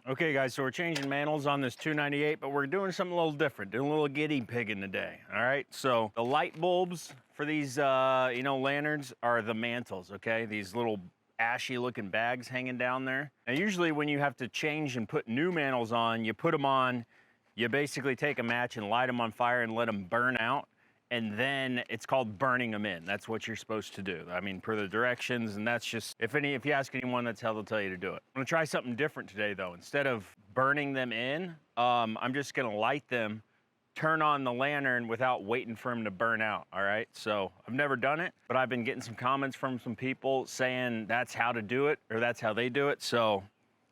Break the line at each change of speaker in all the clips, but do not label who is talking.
Okay guys, so we're changing mantles on this 298, but we're doing something a little different, doing a little guinea pigging today, all right? So the light bulbs for these, lanterns are the mantles, okay? These little ashy looking bags hanging down there. And usually when you have to change and put new mantles on, you put them on, you basically take a match and light them on fire and let them burn out. And then it's called burning them in. That's what you're supposed to do. I mean, per the directions, and that's just, if you ask anyone, that's how they'll tell you to do it. I'm gonna try something different today though. Instead of burning them in, I'm just gonna light them, turn on the lantern without waiting for them to burn out, all right? So I've never done it, but I've been getting some comments from some people saying that's how to do it, or that's how they do it, so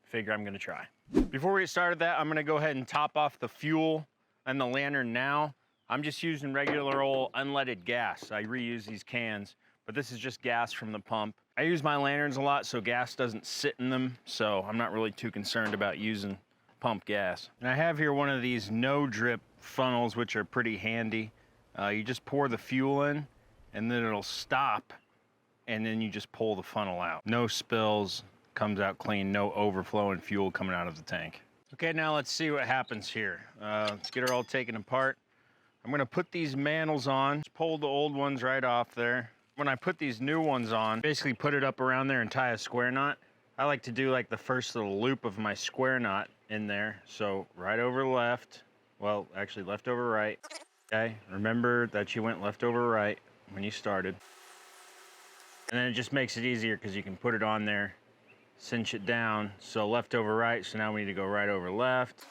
I figure I'm gonna try. Before we get started that, I'm gonna go ahead and top off the fuel and the lantern now. I'm just using regular old unleaded gas. I reuse these cans, but this is just gas from the pump. I use my lanterns a lot so gas doesn't sit in them, so I'm not really too concerned about using pump gas. And I have here one of these no drip funnels, which are pretty handy. You just pour the fuel in and then it'll stop and then you just pull the funnel out. No spills, comes out clean, no overflowing fuel coming out of the tank. Okay, now let's see what happens here. Let's get her all taken apart. I'm gonna put these mantles on, just pull the old ones right off there. When I put these new ones on, basically put it up around there and tie a square knot. I like to do like the first little loop of my square knot in there. So right over left, well, actually left over right. Okay, remember that you went left over right when you started. And then it just makes it easier because you can put it on there, cinch it down. So left over right, so now we need to go right over left.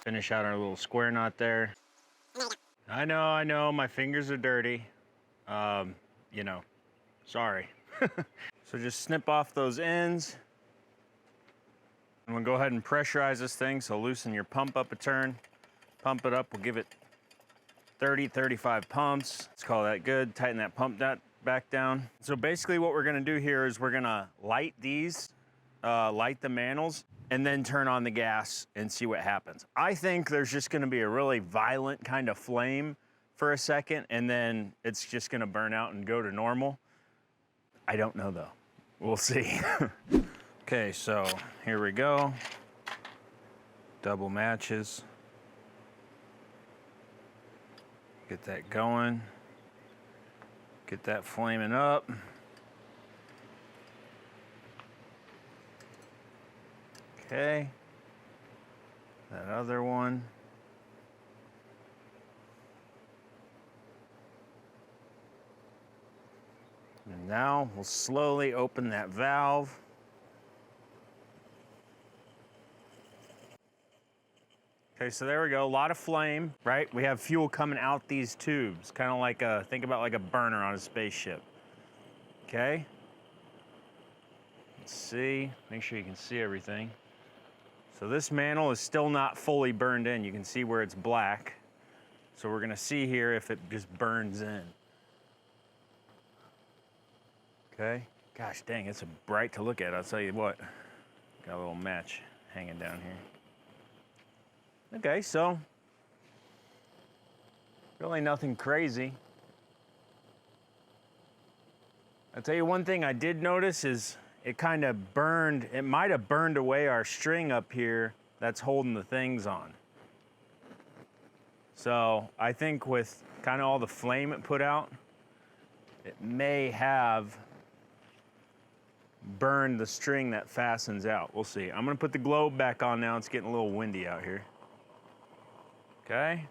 Finish out our little square knot there. I know, my fingers are dirty. Sorry. So just snip off those ends. I'm gonna go ahead and pressurize this thing, so loosen your pump up a turn. Pump it up, we'll give it 30, 35 pumps. Let's call that good. Tighten that pump back down. So basically what we're gonna do here is we're gonna light these, light the mantles, and then turn on the gas and see what happens. I think there's just gonna be a really violent kind of flame for a second, and then it's just gonna burn out and go to normal. I don't know though, we'll see. Okay, so here we go. Double matches. Get that going. Get that flaming up. Okay, that other one. And now we'll slowly open that valve. Okay, so there we go, a lot of flame, right? We have fuel coming out these tubes, kind of like think about like a burner on a spaceship. Okay, let's see, make sure you can see everything. So this mantle is still not fully burned in. You can see where it's black. So we're gonna see here if it just burns in. Okay, gosh dang, it's bright to look at, I'll tell you what. Got a little match hanging down here. Okay, so really nothing crazy. I'll tell you one thing I did notice is it kind of burned, it might have burned away our string up here that's holding the things on. So I think with kind of all the flame it put out, it may have burned the string that fastens out. We'll see. I'm gonna put the globe back on now. It's getting a little windy out here. Okay,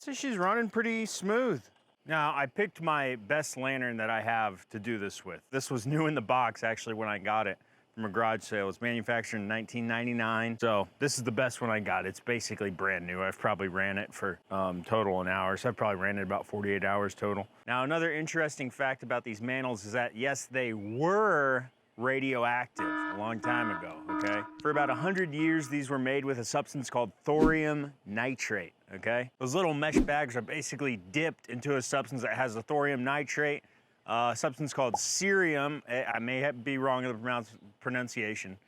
so she's running pretty smooth. Now, I picked my best lantern that I have to do this with. This was new in the box, actually, when I got it from a garage sale. It was manufactured in 1999. So this is the best one I got. It's basically brand new. I've probably ran it for total an hour. So I've probably ran it about 48 hours total. Now, another interesting fact about these mantles is that, yes, they were radioactive a long time ago, okay? For about 100 years, these were made with a substance called thorium nitrate, okay? Those little mesh bags are basically dipped into a substance that has a thorium nitrate, a substance called cerium. I may be wrong in the pronunciation.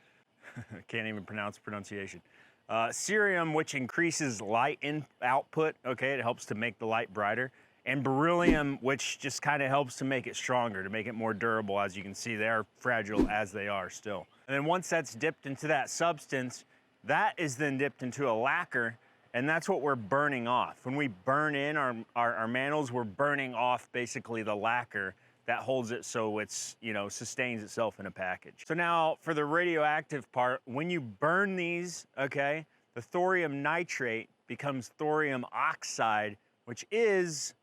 I can't even pronounce pronunciation. Cerium, which increases light output, okay? It helps to make the light brighter. And beryllium, which just kind of helps to make it stronger, to make it more durable. As you can see, they are fragile as they are still. And then once that's dipped into that substance, That is then dipped into a lacquer, and that's what we're burning off. When we burn in our mantles, we're burning off basically the lacquer that holds it so it's, you know, sustains itself in a package. So now for the radioactive part, when you burn these, okay, the thorium nitrate becomes thorium oxide, which is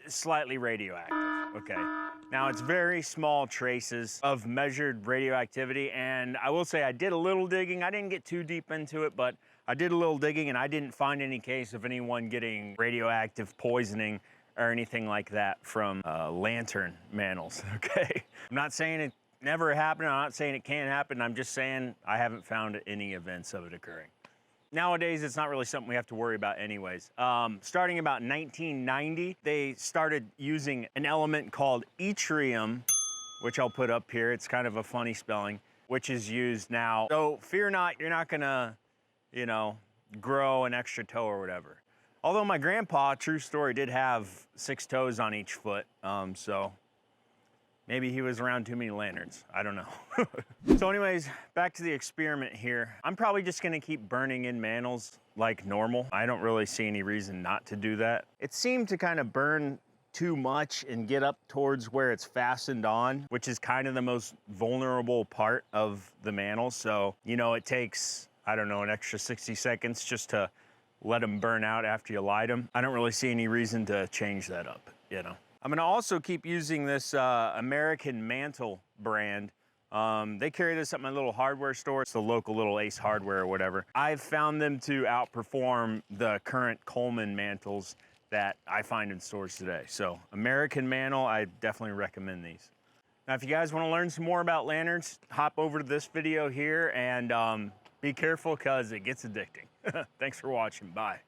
slightly radioactive, okay? Now it's very small traces of measured radioactivity, and I will say I did a little digging. I didn't get too deep into it, but I did a little digging and I didn't find any case of anyone getting radioactive poisoning or anything like that from lantern mantles, okay? I'm not saying it never happened, I'm not saying it can't happen, I'm just saying I haven't found any events of it occurring. Nowadays, it's not really something we have to worry about anyways. Starting about 1990, they started using an element called yttrium, which I'll put up here. It's kind of a funny spelling, which is used now. So fear not, you're not gonna, you know, grow an extra toe or whatever. Although my grandpa, true story, did have 6 toes on each foot, so maybe he was around too many lanterns. I don't know. So anyways, back to the experiment here. I'm probably just gonna keep burning in mantles like normal. I don't really see any reason not to do that. It seemed to kind of burn too much and get up towards where it's fastened on, which is kind of the most vulnerable part of the mantle. So, you know, it takes, I don't know, an extra 60 seconds just to let them burn out after you light them. I don't really see any reason to change that up, you know. I'm gonna also keep using this American Mantle brand. They carry this at my little hardware store. It's the local little Ace Hardware or whatever. I've found them to outperform the current Coleman mantles that I find in stores today. So American Mantle, I definitely recommend these. Now, if you guys wanna learn some more about lanterns, hop over to this video here and be careful because it gets addicting. Thanks for watching, bye.